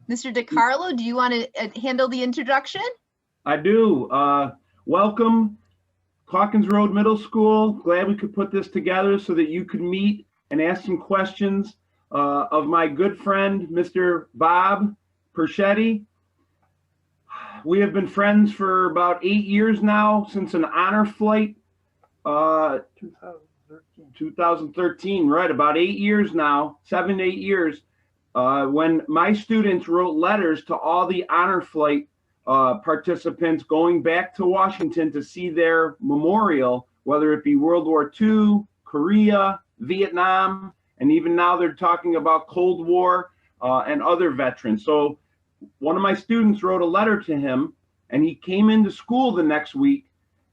Mr. DiCarlo, do you want to handle the introduction? I do. Welcome, Hawkins Road Middle School. Glad we could put this together so that you could meet and ask some questions of my good friend, Mr. Bob Perschetti. We have been friends for about 8 years now, since an honor flight. 2013, right, about 8 years now, 7 to 8 years, when my students wrote letters to all the honor flight participants going back to Washington to see their memorial, whether it be World War II, Korea, Vietnam, and even now they're talking about Cold War and other veterans. So one of my students wrote a letter to him, and he came into school the next week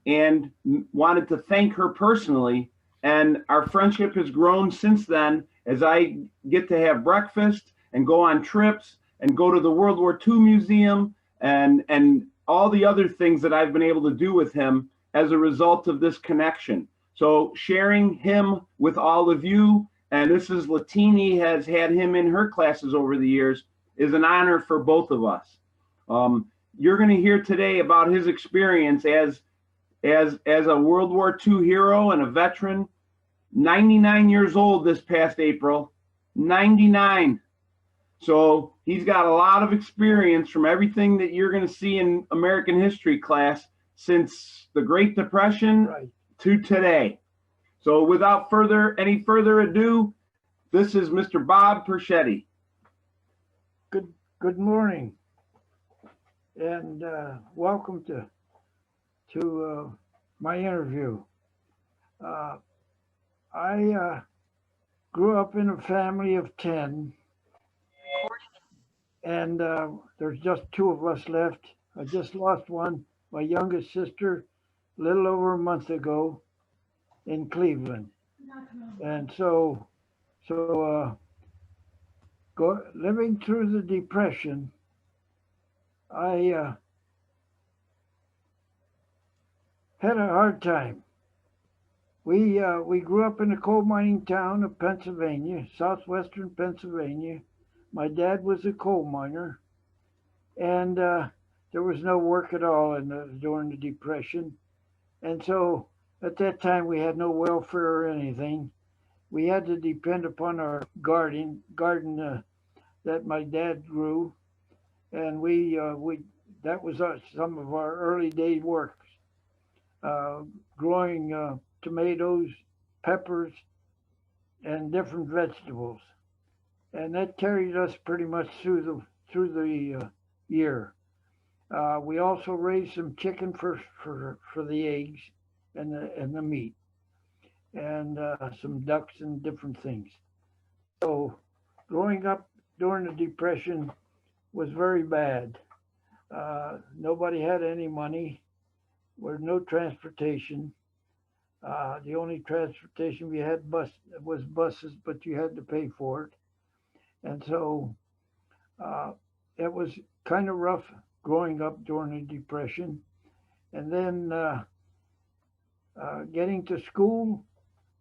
and wanted to thank her personally. And our friendship has grown since then, as I get to have breakfast and go on trips and go to the World War II Museum and all the other things that I've been able to do with him as a result of this connection. So sharing him with all of you, and Mrs. Latini has had him in her classes over the years, is an honor for both of us. You're going to hear today about his experience as a World War II hero and a veteran. 99 years old this past April, 99. So he's got a lot of experience from everything that you're going to see in American history class since the Great Depression to today. So without any further ado, this is Mr. Bob Perschetti. Good morning, and welcome to my interview. I grew up in a family of 10, and there's just 2 of us left. I just lost one, my youngest sister, a little over a month ago in Cleveland. And so living through the Depression, I had a hard time. We grew up in a coal mining town of Pennsylvania, southwestern Pennsylvania. My dad was a coal miner, and there was no work at all during the Depression. And so at that time we had no welfare or anything. We had to depend upon our garden that my dad grew, and that was some of our early day works, growing tomatoes, peppers, and different vegetables, and that carried us pretty much through the year. We also raised some chicken for the eggs and the meat, and some ducks and different things. So growing up during the Depression was very bad. Nobody had any money. There was no transportation. The only transportation we had was buses, but you had to pay for it. And so it was kind of rough growing up during the Depression. And then getting to school,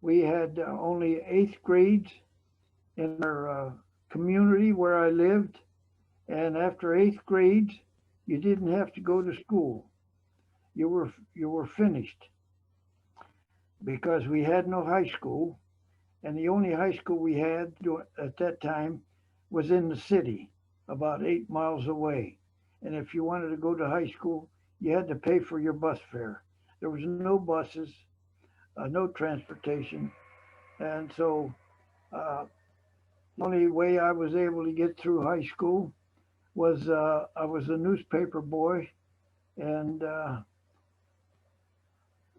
we had only 8th grades in our community where I lived. And after 8th grade, you didn't have to go to school. You were finished, because we had no high school, and the only high school we had at that time was in the city, about 8 miles away. And if you wanted to go to high school, you had to pay for your bus fare. There was no buses, no transportation, and so the only way I was able to get through high school was I was a newspaper boy, and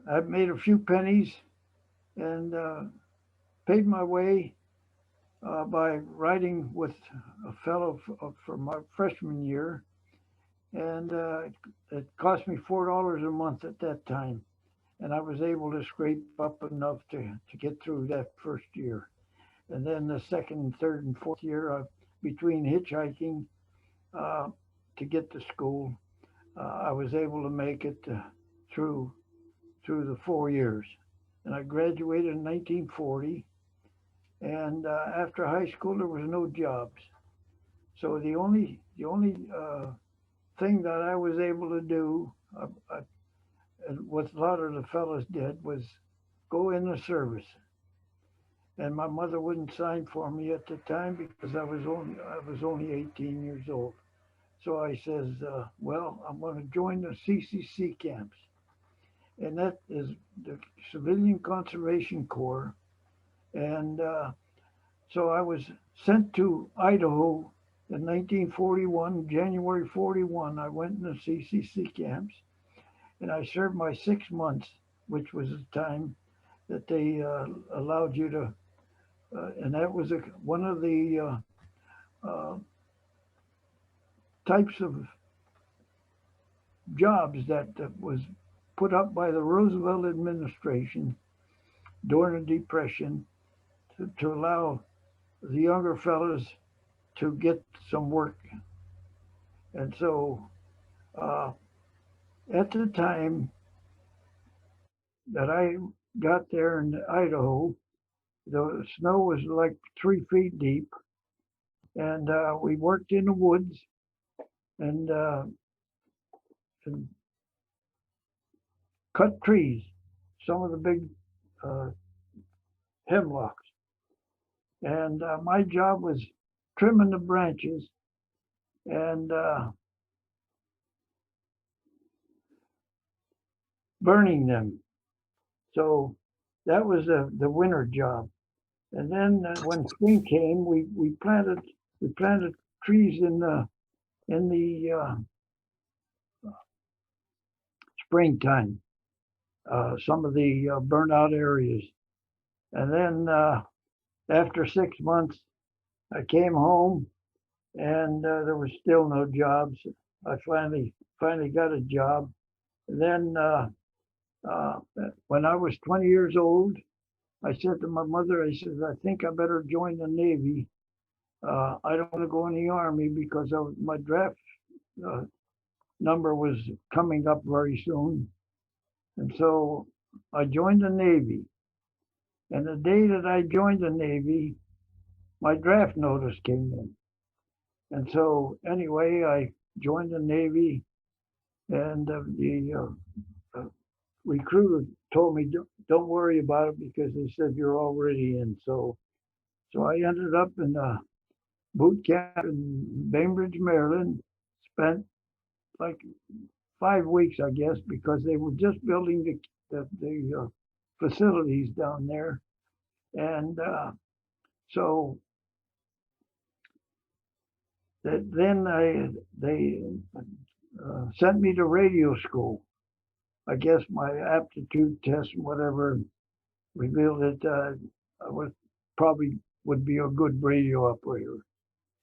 I made a few pennies and paid my way by writing with a fellow for my freshman year, and it cost me $4 a month at that time, and I was able to scrape up enough to get through that first year. And then the second, third, and fourth year, between hitchhiking to get to school, I was able to make it through the 4 years. And I graduated in 1940. And after high school, there was no jobs. So the only the only thing that I was able to do, and what a lot of the fellas did, was go in the service. And my mother wouldn't sign for me at the time because I was only 18 years old. So I says, well, I'm going to join the CCC camps, and that is the Civilian Conservation Corps. And so I was sent to Idaho in 1941, January 41. I went in the CCC camps, and I served my 6 months, which was the time that they allowed you to, and that was one of the types of jobs that was put up by the Roosevelt administration during the Depression to allow the younger fellas to get some work. And so at the time that I got there in Idaho, the snow was like 3 feet deep, and we worked in the woods and cut trees, some of the big hemlocks. And my job was trimming the branches and burning them. So that was the winter job. And then when spring came, we planted trees in the springtime, some of the burnout areas. And then after 6 months, I came home, and there was still no jobs. I finally got a job. And then when I was 20 years old, I said to my mother, I said, I think I better join the Navy. I don't want to go in the Army because my draft number was coming up very soon. And so I joined the Navy. And the day that I joined the Navy, my draft notice came in. And so anyway, I joined the Navy, and the recruiter told me, don't worry about it because they said you're already in. So I ended up in a boot camp in Bainbridge, Maryland, spent like 5 weeks, I guess, because they were just building the facilities down there. And so then they sent me to radio school. I guess my aptitude test and whatever revealed that I probably would be a good radio operator.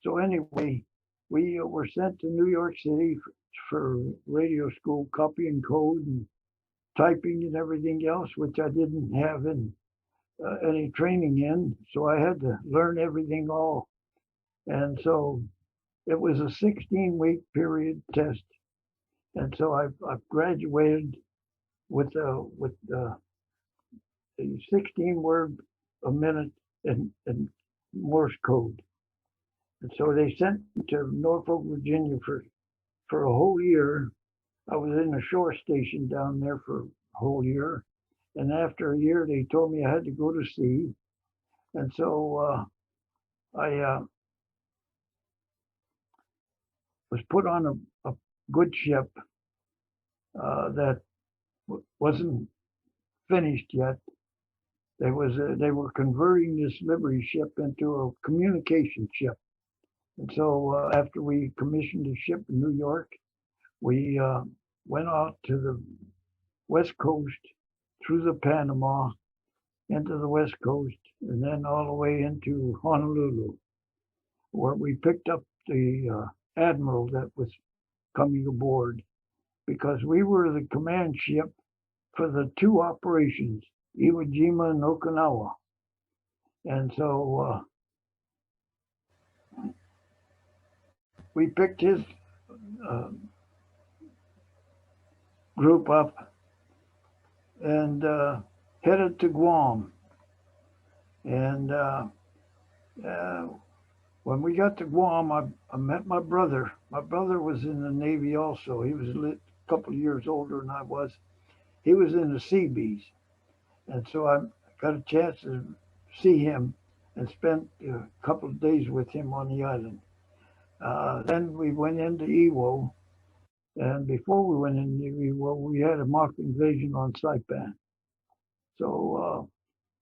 So anyway, we were sent to New York City for radio school, copying code and typing and everything else, which I didn't have any training in. So I had to learn everything all. And so it was a 16-week period test. And so I graduated with the 16 word a minute in Morse code. And so they sent me to Norfolk, Virginia for a whole year. I was in a shore station down there for a whole year. And after a year, they told me I had to go to sea. And so I was put on a good ship that wasn't finished yet. They were converting this livery ship into a communication ship. And so after we commissioned the ship in New York, we went out to the West Coast, through the Panama, into the West Coast, and then all the way into Honolulu, where we picked up the admiral that was coming aboard, because we were the command ship for the 2 operations, Iwo Jima and Okinawa. And so we picked his group up and headed to Guam. And when we got to Guam, I met my brother. My brother was in the Navy also. He was a couple of years older than I was. He was in the Seabees. And so I got a chance to see him and spent a couple of days with him on the island. Then we went into Iwo. And before we went into Iwo, we had a mock invasion on Saipan. So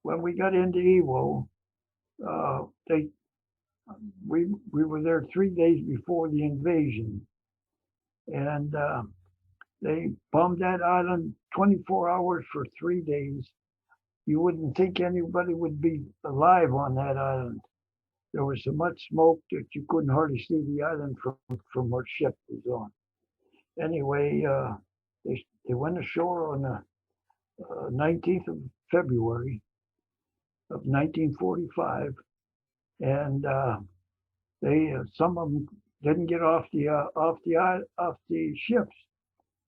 when we got into Iwo, we were there 3 days before the invasion, and they bombed that island 24 hours for 3 days. You wouldn't think anybody would be alive on that island. There was so much smoke that you couldn't hardly see the island from where ship was on. Anyway, they went ashore on the 19th of February of 1945, and some of them didn't get off the ships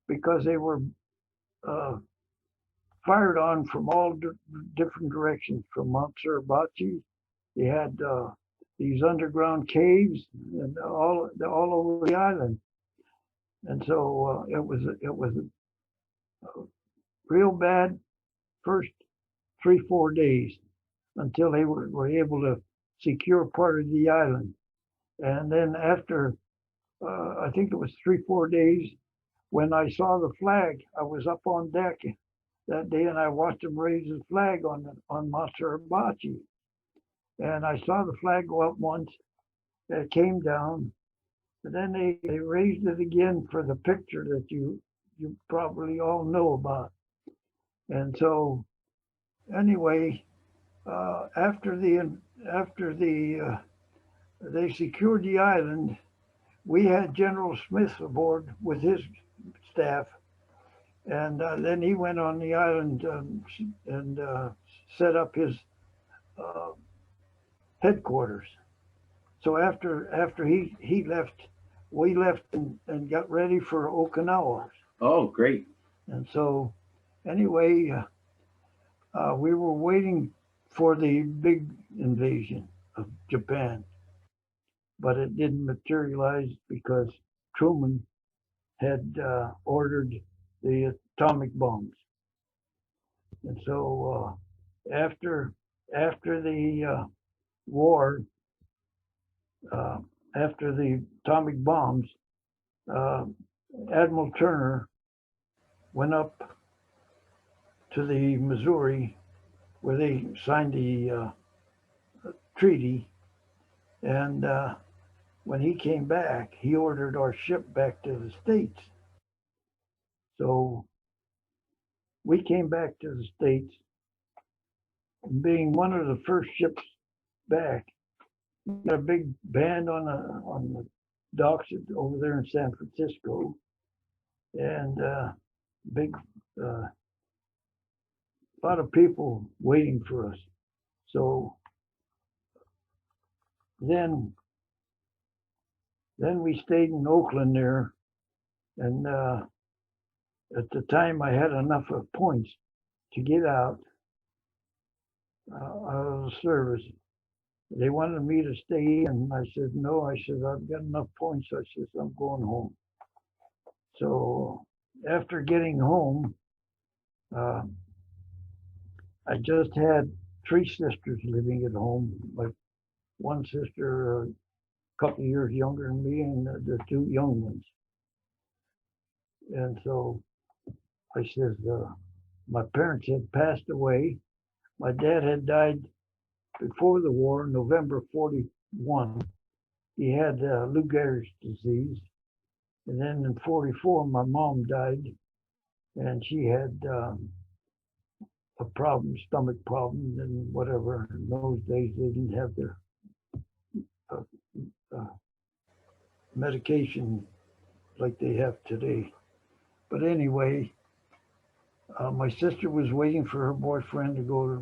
because they were fired on from all different directions. From Mount Suribachi, they had these underground caves and all over the island, and so it was a real bad first 3-4 days until they were able to secure part of the island. And then after, I think it was 3-4 days, when I saw the flag, I was up on deck that day and I watched them raise the flag on Mount Suribachi. And I saw the flag go up once, it came down, and then they raised it again for the picture that you probably all know about. And so anyway, after they secured the island, we had General Smith aboard with his staff, and then he went on the island and set up his headquarters. So after he left, we left and got ready for Okinawa. Oh, great. And so anyway, we were waiting for the big invasion of Japan, but it didn't materialize because Truman had ordered the atomic bombs. And so after the war, after the atomic bombs, Admiral Turner went up to the Missouri where they signed the treaty, and when he came back, he ordered our ship back to the States. So we came back to the States, and being one of the first ships back, we got a big band on the docks over there in San Francisco, and big lot of people waiting for us. So then we stayed in Oakland there, and at the time I had enough of points to get out of the service. They wanted me to stay in. I said no. I said I've got enough points. I said I'm going home. So after getting home, I just had 3 sisters living at home. Like one sister a couple of years younger than me, and the 2 young ones. And so I said, my parents had passed away. My dad had died before the war, November 41. He had Lou Gehrig's disease. And then in 44, my mom died, and she had a problem, stomach problem, and whatever. In those days, they didn't have their medication like they have today. But anyway, my sister was waiting for her boyfriend to go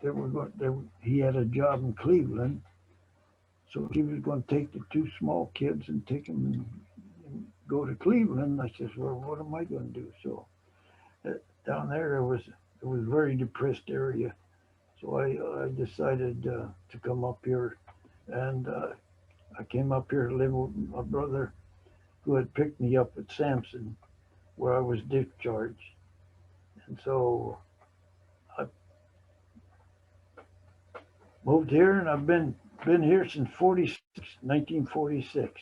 to, he had a job in Cleveland. So he was going to take the 2 small kids and take them and go to Cleveland. I said, well, what am I going to do? So down there, it was a very depressed area. So I decided to come up here and I came up here to live with my brother, who had picked me up at Sampson, where I was discharged. And so I moved here, and I've been here since 1946.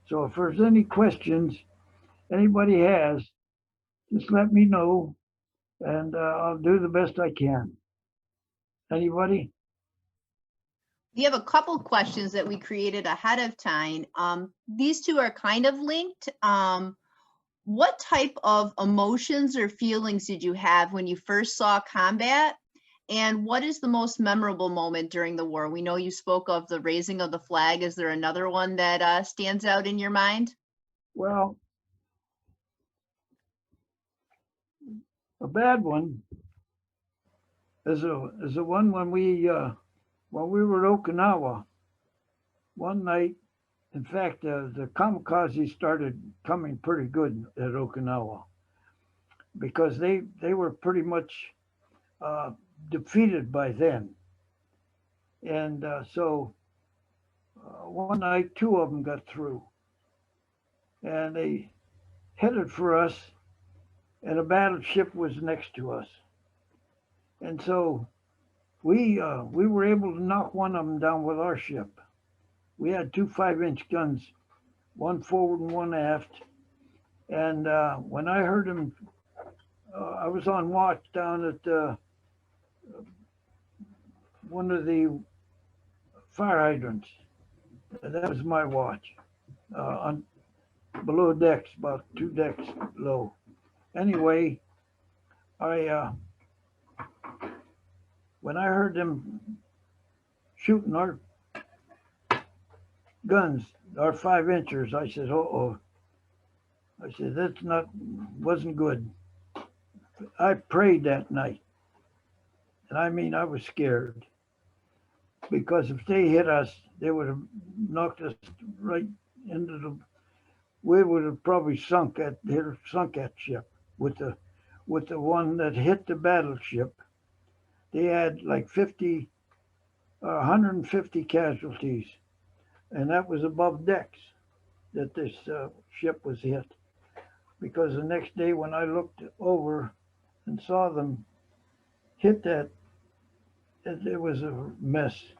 So if there's any questions anybody has, just let me know, and I'll do the best I can. Anybody? We have a couple questions that we created ahead of time. These two are kind of linked. What type of emotions or feelings did you have when you first saw combat? And what is the most memorable moment during the war? We know you spoke of the raising of the flag. Is there another one that stands out in your mind? Well, a bad one is a one when we were at Okinawa one night. In fact, the kamikaze started coming pretty good at Okinawa because they were pretty much defeated by then. And so one night, two of them got through, and they headed for us, and a battleship was next to us. And so we were able to knock one of them down with our ship. We had two 5-inch guns, one forward and one aft. And when I heard him, I was on watch down at one of the fire hydrants. And that was my watch, on below decks, about 2 decks low. Anyway, when I heard them shooting our guns, our 5-inchers, I said, "Uh-oh." I said, wasn't good. I prayed that night. And I mean, I was scared. Because if they hit us, they would have knocked us right into we would have probably sunk that ship with the one that hit the battleship. They had like 150 casualties. And that was above decks that this ship was hit. Because the next day when I looked over and saw them hit that, it was a mess.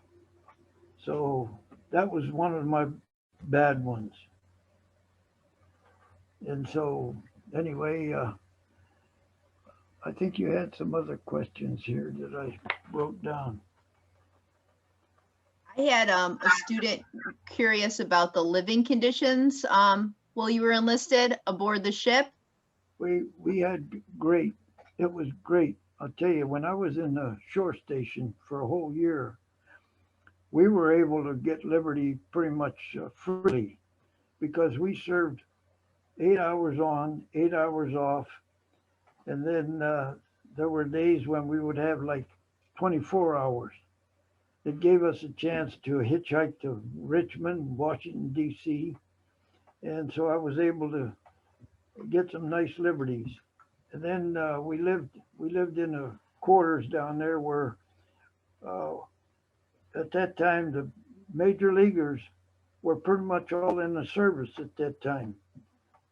So that was one of my bad ones. And so anyway, I think you had some other questions here that I wrote down. I had a student curious about the living conditions while you were enlisted aboard the ship. We had great. It was great. I'll tell you, when I was in the shore station for a whole year, we were able to get liberty pretty much freely because we served 8 hours on, 8 hours off. And then there were days when we would have like 24 hours. It gave us a chance to hitchhike to Richmond, Washington, D.C. And so I was able to get some nice liberties. And then we lived in the quarters down there where at that time the major leaguers were pretty much all in the service at that time.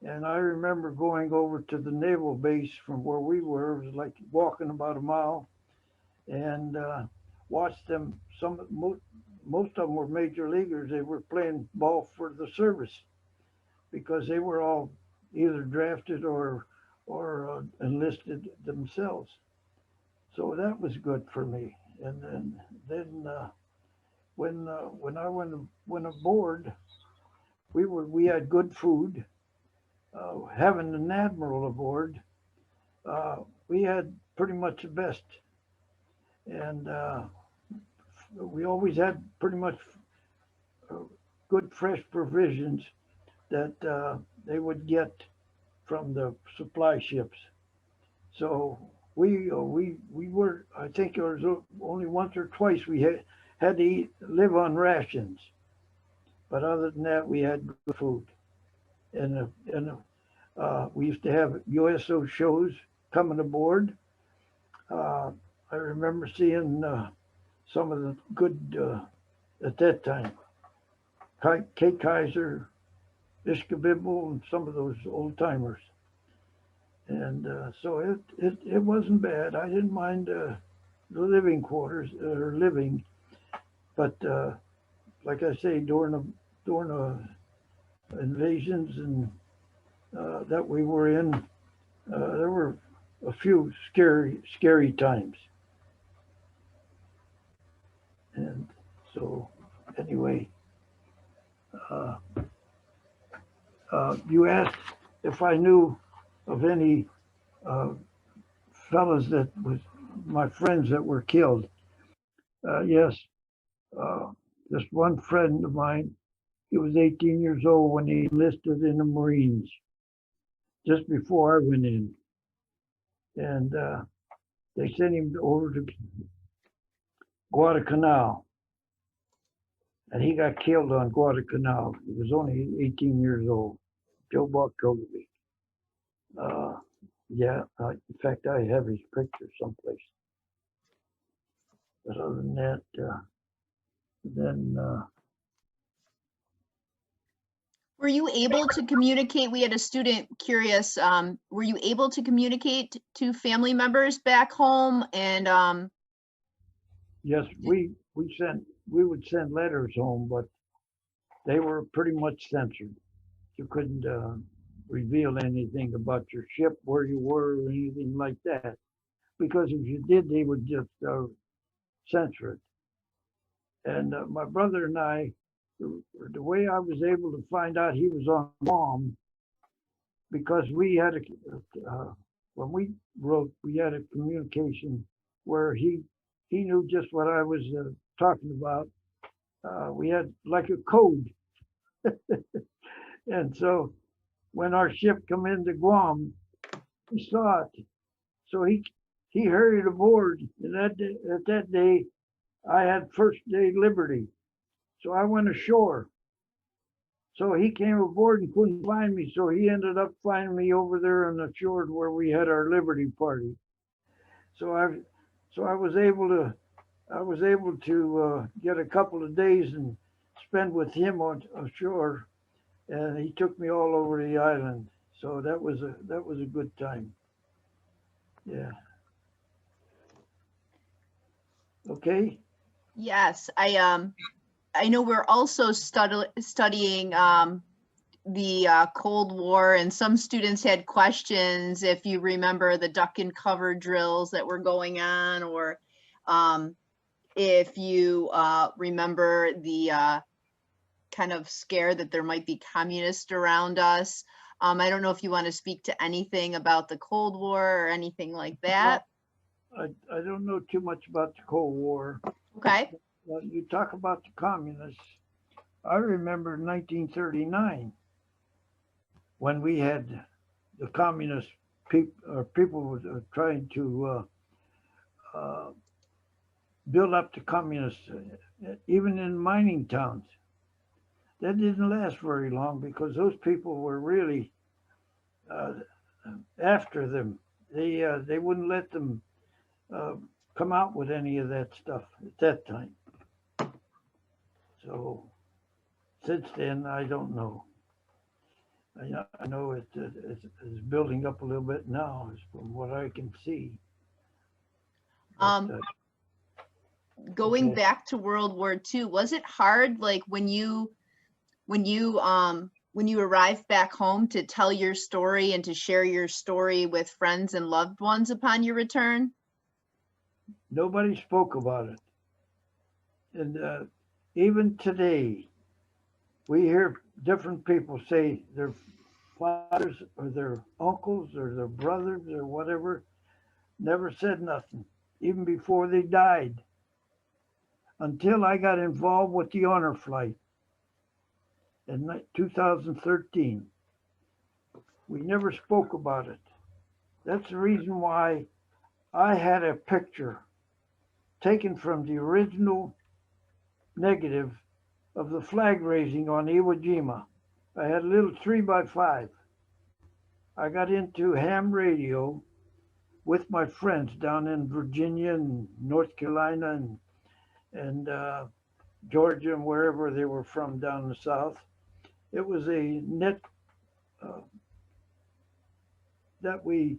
And I remember going over to the naval base from where we were. It was like walking about a mile, and watched them. Most of them were major leaguers. They were playing ball for the service because they were all either drafted or enlisted themselves. So that was good for me. And then when I went aboard, we had good food. Having an admiral aboard, we had pretty much the best, and we always had pretty much good fresh provisions that they would get from the supply ships. So we were, I think it was only once or twice we had to live on rations, but other than that we had good food. And we used to have USO shows coming aboard. I remember seeing some of the good at that time. Kate Kaiser, Ishkabibble, and some of those old timers. And so it wasn't bad. I didn't mind the living quarters or living, but like I say, during the invasions and that we were in, there were a few scary times. And so, anyway, you asked if I knew of any fellas that was my friends that were killed. Yes, just one friend of mine, he was 18 years old when he enlisted in the Marines, just before I went in. And they sent him over to Guadalcanal. And he got killed on Guadalcanal. He was only 18 years old. Joe Buck Kobe. Yeah, in fact, I have his picture someplace. But other than that, then Were you able to communicate? We had a student curious. Were you able to communicate to family members back home? And yes, we would send letters home, but they were pretty much censored. You couldn't reveal anything about your ship, where you were, or anything like that, because if you did, they would just censor it. And my brother and I, the way I was able to find out he was on Guam, because we had when we wrote, we had a communication where he knew just what I was talking about. We had like a code. And so when our ship come into Guam, he saw it. So he hurried aboard. And at that day, I had first day liberty. So I went ashore. So he came aboard and couldn't find me. So he ended up finding me over there on the shore where we had our liberty party. So I was able to get a couple of days and spend with him on ashore, and he took me all over the island. So that was a good time. Yeah. Okay. yes, I know we're also studying the Cold War, and some students had questions if you remember the duck and cover drills that were going on, or if you remember the kind of scare that there might be communists around us. I don't know if you want to speak to anything about the Cold War or anything like that. I don't know too much about the Cold War. Okay. Well, you talk about the communists. I remember 1939 when we had the communist people were trying to build up the communists, even in mining towns. That didn't last very long because those people were really after them. They wouldn't let them come out with any of that stuff at that time. So since then, I don't know. I know it's building up a little bit now, from what I can see. But, Going okay. back to World War II, was it hard, like when you arrived back home, to tell your story and to share your story with friends and loved ones upon your return? Nobody spoke about it. And even today, we hear different people say their fathers or their uncles or their brothers or whatever never said nothing, even before they died, until I got involved with the honor flight in 2013. We never spoke about it. That's the reason why I had a picture taken from the original negative of the flag raising on Iwo Jima. I had a little 3x5. I got into ham radio with my friends down in Virginia and North Carolina and Georgia and wherever they were from down the south. It was a net uh, that we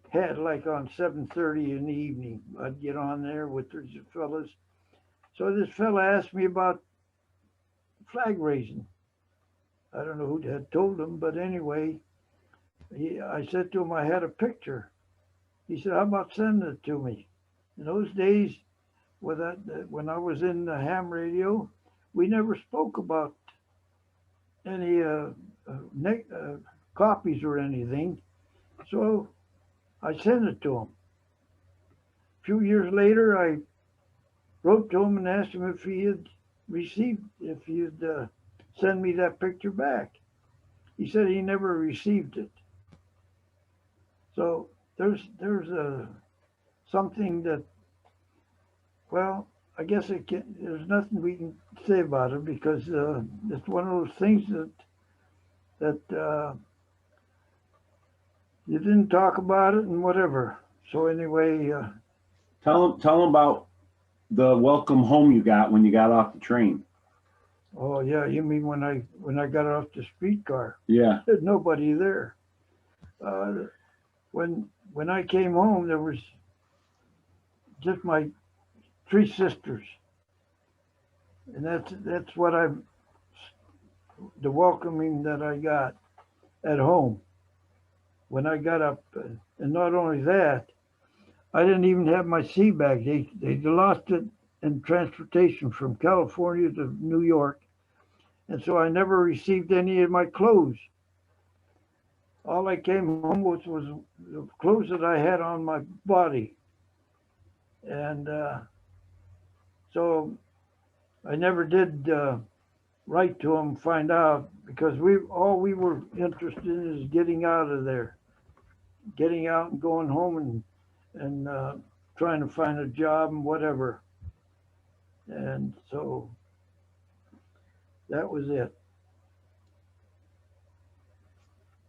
had like on 7:30 in the evening. I'd get on there with the fellas. So this fella asked me about flag raising. I don't know who had told him, but anyway, I said to him I had a picture. He said, "How about sending it to me?" In those days, when I was in the ham radio, we never spoke about any copies or anything. So I sent it to him. A few years later, I wrote to him and asked him if he had if he'd send me that picture back. He said he never received it. So there's something that, well, I guess there's nothing we can say about it because it's one of those things that you didn't talk about it and whatever. So anyway, Tell them about the welcome home you got when you got off the train. oh yeah, you mean when I got off the streetcar? Yeah. There's nobody there. When I came home, there was just my three sisters, and that's what the welcoming that I got at home when I got up. And not only that, I didn't even have my sea bag. They lost it in transportation from California to New York, and so I never received any of my clothes. All I came home with was the clothes that I had on my body, and so I never did write to them, find out, because all we were interested in is getting out of there, getting out and going home and trying to find a job and whatever. And so that was it.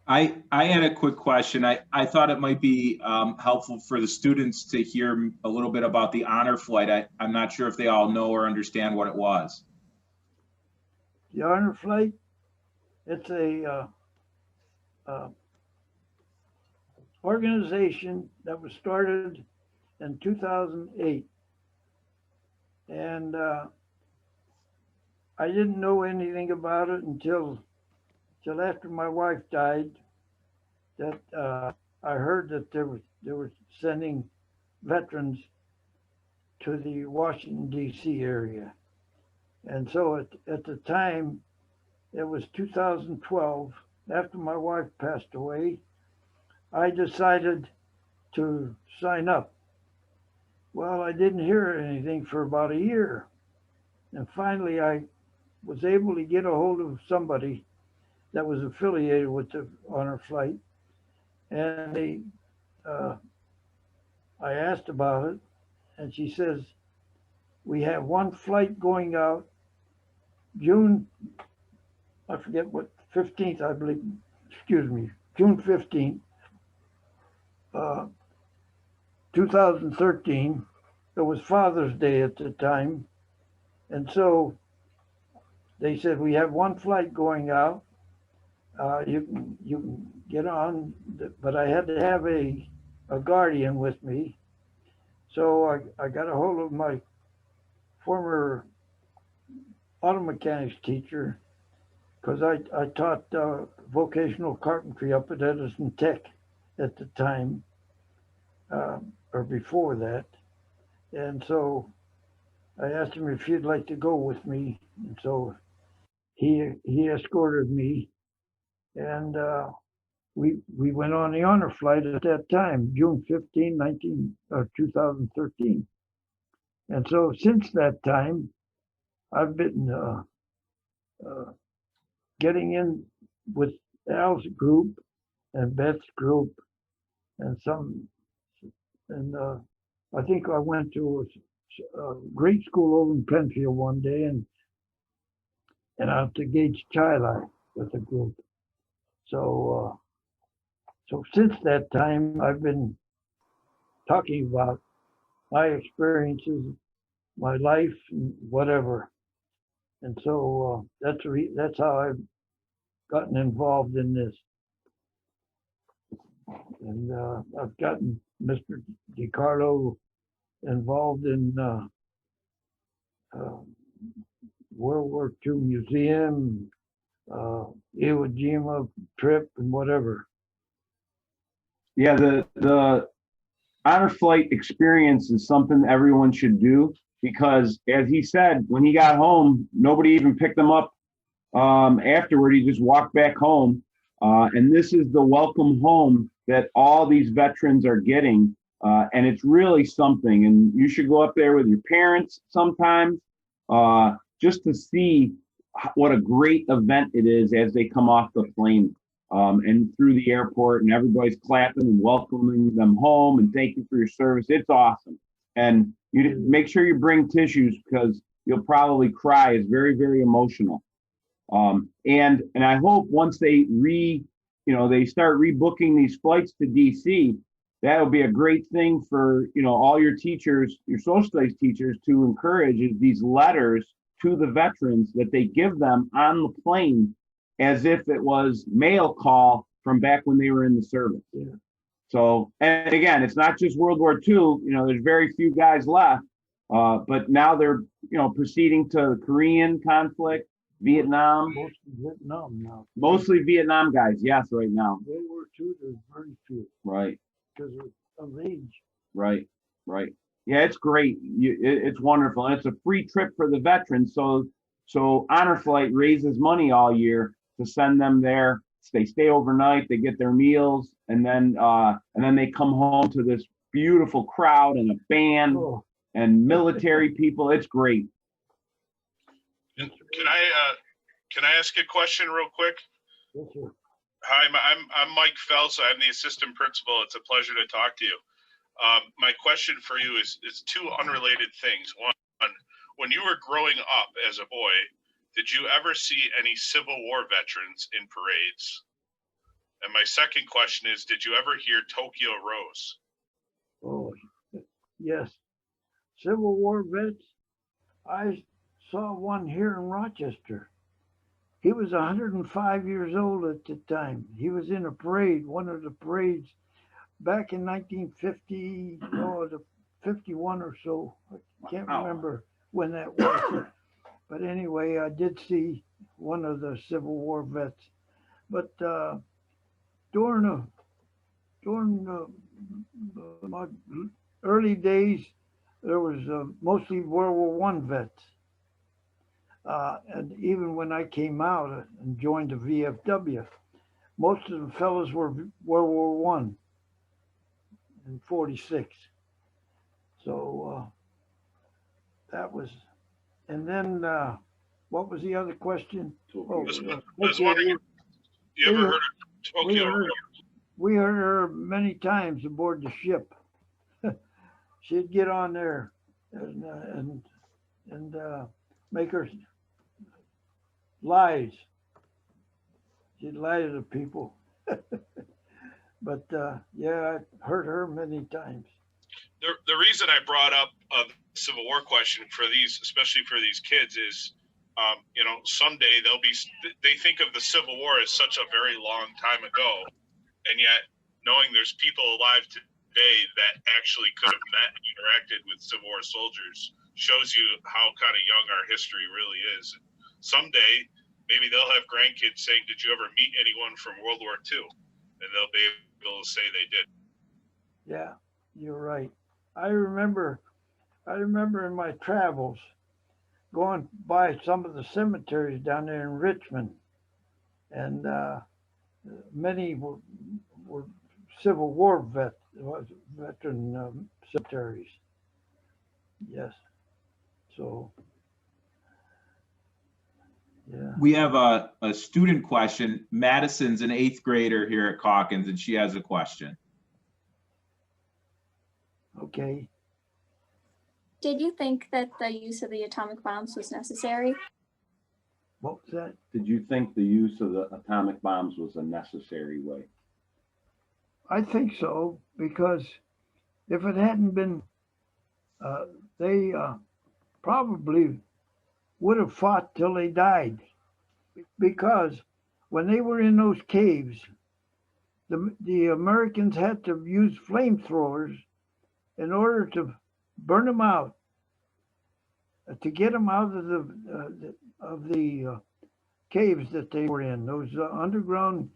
I had a quick question. I thought it might be helpful for the students to hear a little bit about the honor flight. I'm not sure if they all know or understand what it was. The honor flight, it's a organization that was started in 2008. And I didn't know anything about it until after my wife died, that I heard that they were sending veterans to the Washington D.C. area, and so at the time, it was 2012. After my wife passed away, I decided to sign up. Well, I didn't hear anything for about a year, and finally I was able to get a hold of somebody that was affiliated with the honor flight, and I asked about it, and she says, we have one flight going out June, I forget what, 15th, I believe, excuse me, June 15th, 2013. It was Father's Day at the time, and so they said, we have one flight going out. You can get on, but I had to have a guardian with me. So I got a hold of my former auto mechanics teacher, because I taught vocational carpentry up at Edison Tech at the time, or before that. And so I asked him if he'd like to go with me. And so he escorted me, and we went on the honor flight at that time, June 15, 2013. And so since that time, I've been getting in with Al's group and Beth's group, and I think I went to a great school over in Penfield one day, and out to Gage Chili with a group. So since that time, I've been talking about my experiences, my life, and whatever. And so that's how I've gotten involved in this. And I've gotten Mr. DiCarlo involved in World War II Museum, Iwo Jima trip, and whatever. Yeah, the honor flight experience is something everyone should do because, as he said, when he got home, nobody even picked him up afterward. He just walked back home. And this is the welcome home that all these veterans are getting. And it's really something. And you should go up there with your parents sometimes just to see what a great event it is as they come off the plane and through the airport, and everybody's clapping and welcoming them home and thank you for your service. It's awesome. And you make sure you bring tissues because you'll probably cry. It's very, very emotional. And I hope once they they start rebooking these flights to DC, that'll be a great thing for, all your teachers, your social studies teachers, to encourage is these letters to the veterans that they give them on the plane as if it was mail call from back when they were in the service. Yeah. So, and again, it's not just World War II, there's very few guys left, but now they're, proceeding to the Korean conflict, Vietnam. Mostly Vietnam now. Mostly Vietnam guys, yes, right now. World War II, there's very few. Right. Because of age. Right. Yeah, it's great. It's wonderful. And it's a free trip for the veterans. So Honor Flight raises money all year to send them there. They stay overnight, they get their meals, and then they come home to this beautiful crowd and a band and military people. It's great. Can I ask a question real quick? Yes, sir. Hi, I'm Mike Fels. I'm the assistant principal. It's a pleasure to talk to you. My question for you is two unrelated things. One, when you were growing up as a boy, did you ever see any Civil War veterans in parades? And my second question is, did you ever hear Tokyo Rose? Oh, yes. Civil War vets. I saw one here in Rochester. He was 105 years old at the time. He was in a parade, one of the parades back in 1950, the 51 or so. I can't remember when that was. But anyway, I did see one of the Civil War vets. But during my early days, there was mostly World War I vets. And even when I came out and joined the VFW, most of the fellows were World War I in 46. So that was, and then what was the other question? I was wondering, you ever heard of Tokyo Rose? We heard her many times aboard the ship. She'd get on there and make her lies. She'd lie to the people. But yeah, I heard her many times. The reason I brought up a Civil War question for these, especially for these kids, is, someday they think of the Civil War as such a very long time ago, and yet knowing there's people alive today that actually could have met and interacted with Civil War soldiers shows you how kind of young our history really is. And someday, maybe they'll have grandkids saying, "Did you ever meet anyone from World War II?" And they'll be able to say they did. Yeah, you're right. I remember in my travels going by some of the cemeteries down there in Richmond, and many were Civil War veteran cemeteries. Yes. So, yeah. We have a student question. Madison's an 8th grader here at Calkins, and she has a question. Okay. Did you think that the use of the atomic bombs was necessary? What was that? Did you think the use of the atomic bombs was a necessary way? I think so, because if it hadn't been, they probably would have fought till they died, because when they were in those caves, the Americans had to use flamethrowers in order to burn them out, to get them out of the caves that they were in, those underground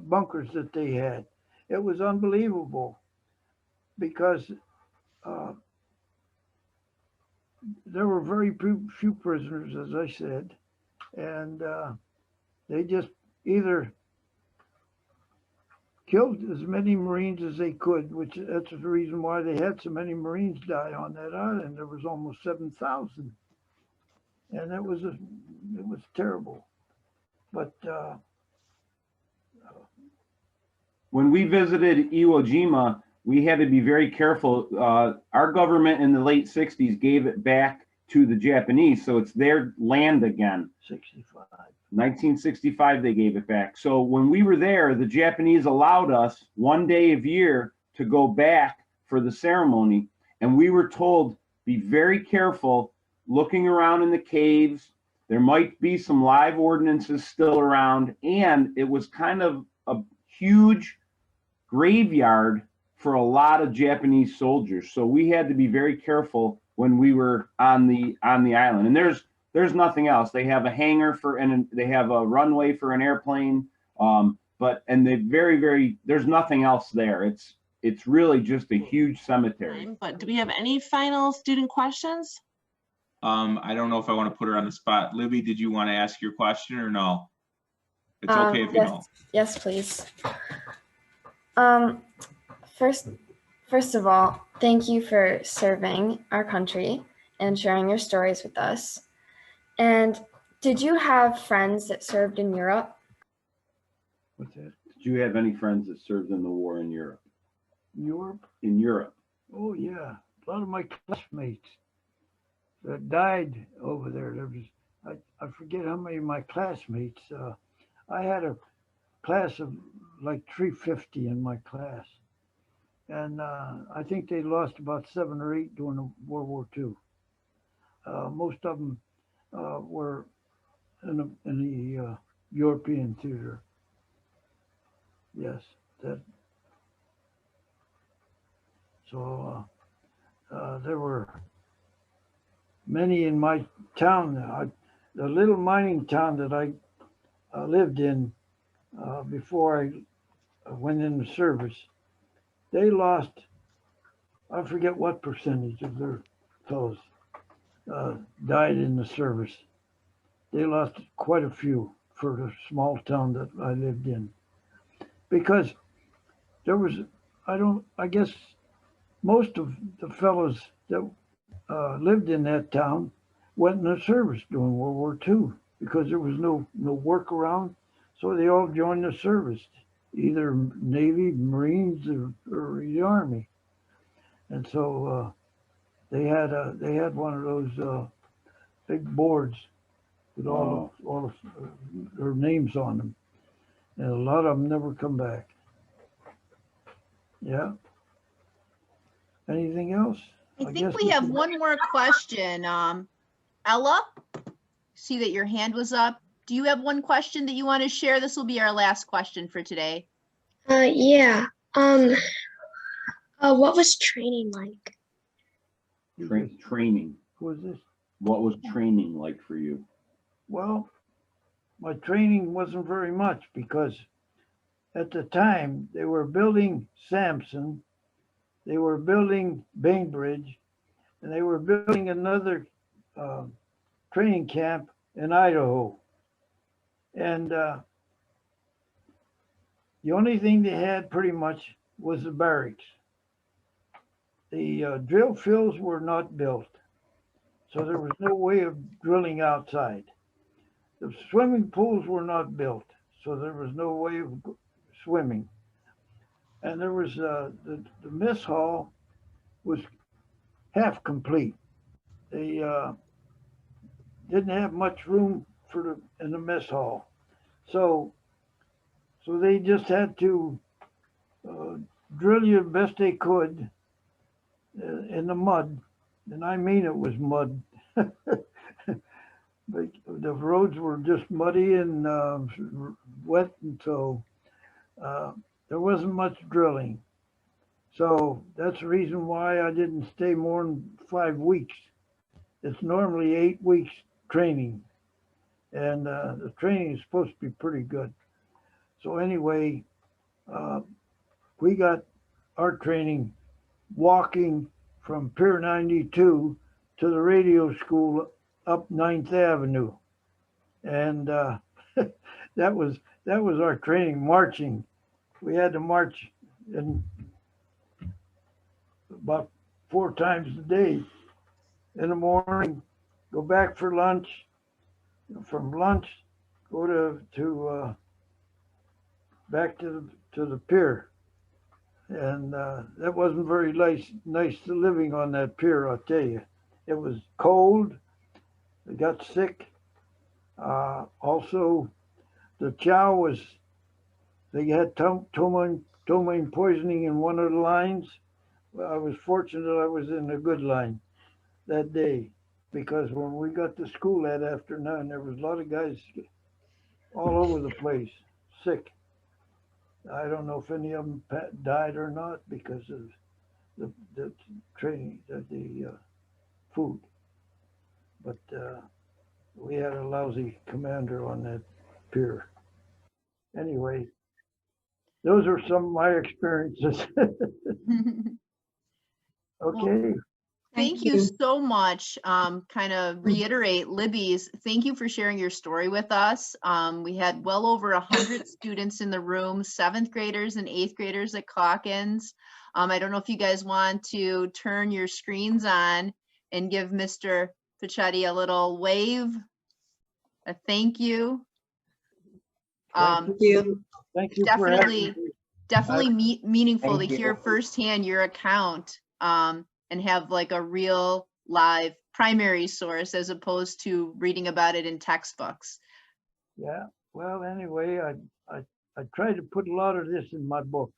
bunkers that they had. It was unbelievable, because there were very few prisoners, as I said, and they just either killed as many Marines as they could, which that's the reason why they had so many Marines die on that island. There was almost 7,000, and it was terrible. But when we visited Iwo Jima, we had to be very careful. Our government in the late 60s gave it back to the Japanese, so it's their land again. 65. 1965, they gave it back. So when we were there, the Japanese allowed us one day of year to go back for the ceremony. And we were told, be very careful looking around in the caves. There might be some live ordnances still around. And it was kind of a huge graveyard for a lot of Japanese soldiers. So we had to be very careful when we were on the island. And there's nothing else. They have a hangar and they have a runway for an airplane. There's nothing else there. It's really just a huge cemetery. But do we have any final student questions? I don't know if I want to put her on the spot. Libby, did you want to ask your question or no? It's okay if you yes, don't. Yes, please. First of all, thank you for serving our country and sharing your stories with us. And did you have friends that served in Europe? What's that? Did you have any friends that served in the war in Europe? Europe? In Europe? Oh yeah, a lot of my classmates that died over there. There was, I forget how many of my classmates. I had a class of like 350 in my class, and I think they lost about 7 or 8 during World War II. Most of them were in the European theater. Yes, that. So there were many in my town. The little mining town that I lived in before I went into service, they lost, I forget what percentage of their fellows died in the service. They lost quite a few for the small town that I lived in, because there was, I guess most of the fellows that lived in that town went in the service during World War II, because there was no work around. So they all joined the service, either Navy, Marines, or the Army. And so they had one of those big boards with all of their names on them, and a lot of them never come back. Yeah. Anything else? I think we have one more question. Ella, see that your hand was up. Do you have one question that you want to share? This will be our last question for today. Yeah. What was training like? Training. Who was this? What was training like for you? Well, my training wasn't very much, because at the time they were building Sampson, they were building Bainbridge, and they were building another training camp in Idaho. And the only thing they had pretty much was the barracks. The drill fields were not built, so there was no way of drilling outside. The swimming pools were not built, so there was no way of swimming. And there was the mess hall was half complete. They didn't have much room in the mess hall, so they just had to drill you the best they could in the mud, and I mean it was mud. the roads were just muddy and wet, and so there wasn't much drilling. So that's the reason why I didn't stay more than 5 weeks. It's normally 8 weeks training, and the training is supposed to be pretty good. So anyway, we got our training walking from Pier 92 to the radio school up 9th Avenue. And that was our training, marching. We had to march in about 4 times a day. In the morning, go back for lunch. From lunch, go to back to the pier. And that wasn't very nice living on that pier, I'll tell you. It was cold. I got sick. Also, the chow was, they had ptomaine poisoning in one of the lines. Well, I was fortunate I was in a good line that day, because when we got to school that afternoon, there was a lot of guys all over the place, sick. I don't know if any of them died or not because of the training, the food. But we had a lousy commander on that pier. Anyway, those are some of my experiences. Okay. Thank you so much. Kind of reiterate Libby's, thank you for sharing your story with us. We had well over 100 students in the room, 7th graders and 8th graders at Calkins. I don't know if you guys want to turn your screens on and give Mr. Pichetti a little wave, a thank you. Thank you. Thank you for having me. Definitely meaningful to Thank hear you. firsthand your account. And have like a real live primary source as opposed to reading about it in textbooks. Yeah. Well, anyway, I tried to put a lot of this in my book.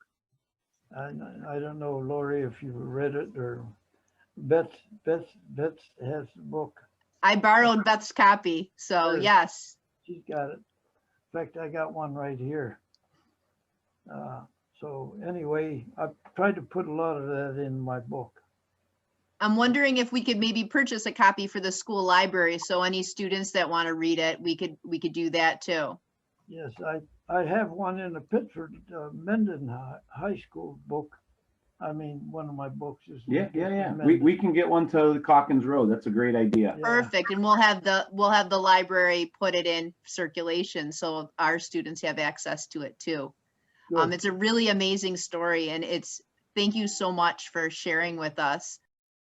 I don't know, Lori, if you read it, or Beth has the book. I borrowed Beth's copy, so Sure. yes. She's got it. In fact, I got one right here. So anyway, I tried to put a lot of that in my book. I'm wondering if we could maybe purchase a copy for the school library, so any students that want to read it, we could do that too. Yes, I have one in the Pittsford Mendon High School book. I mean, one of my books is. Yeah. We can get one to the Calkins Road. That's a great idea. Yeah. Perfect, and we'll have the library put it in circulation so our students have access to it too. Good. It's a really amazing story, and thank you so much for sharing with us.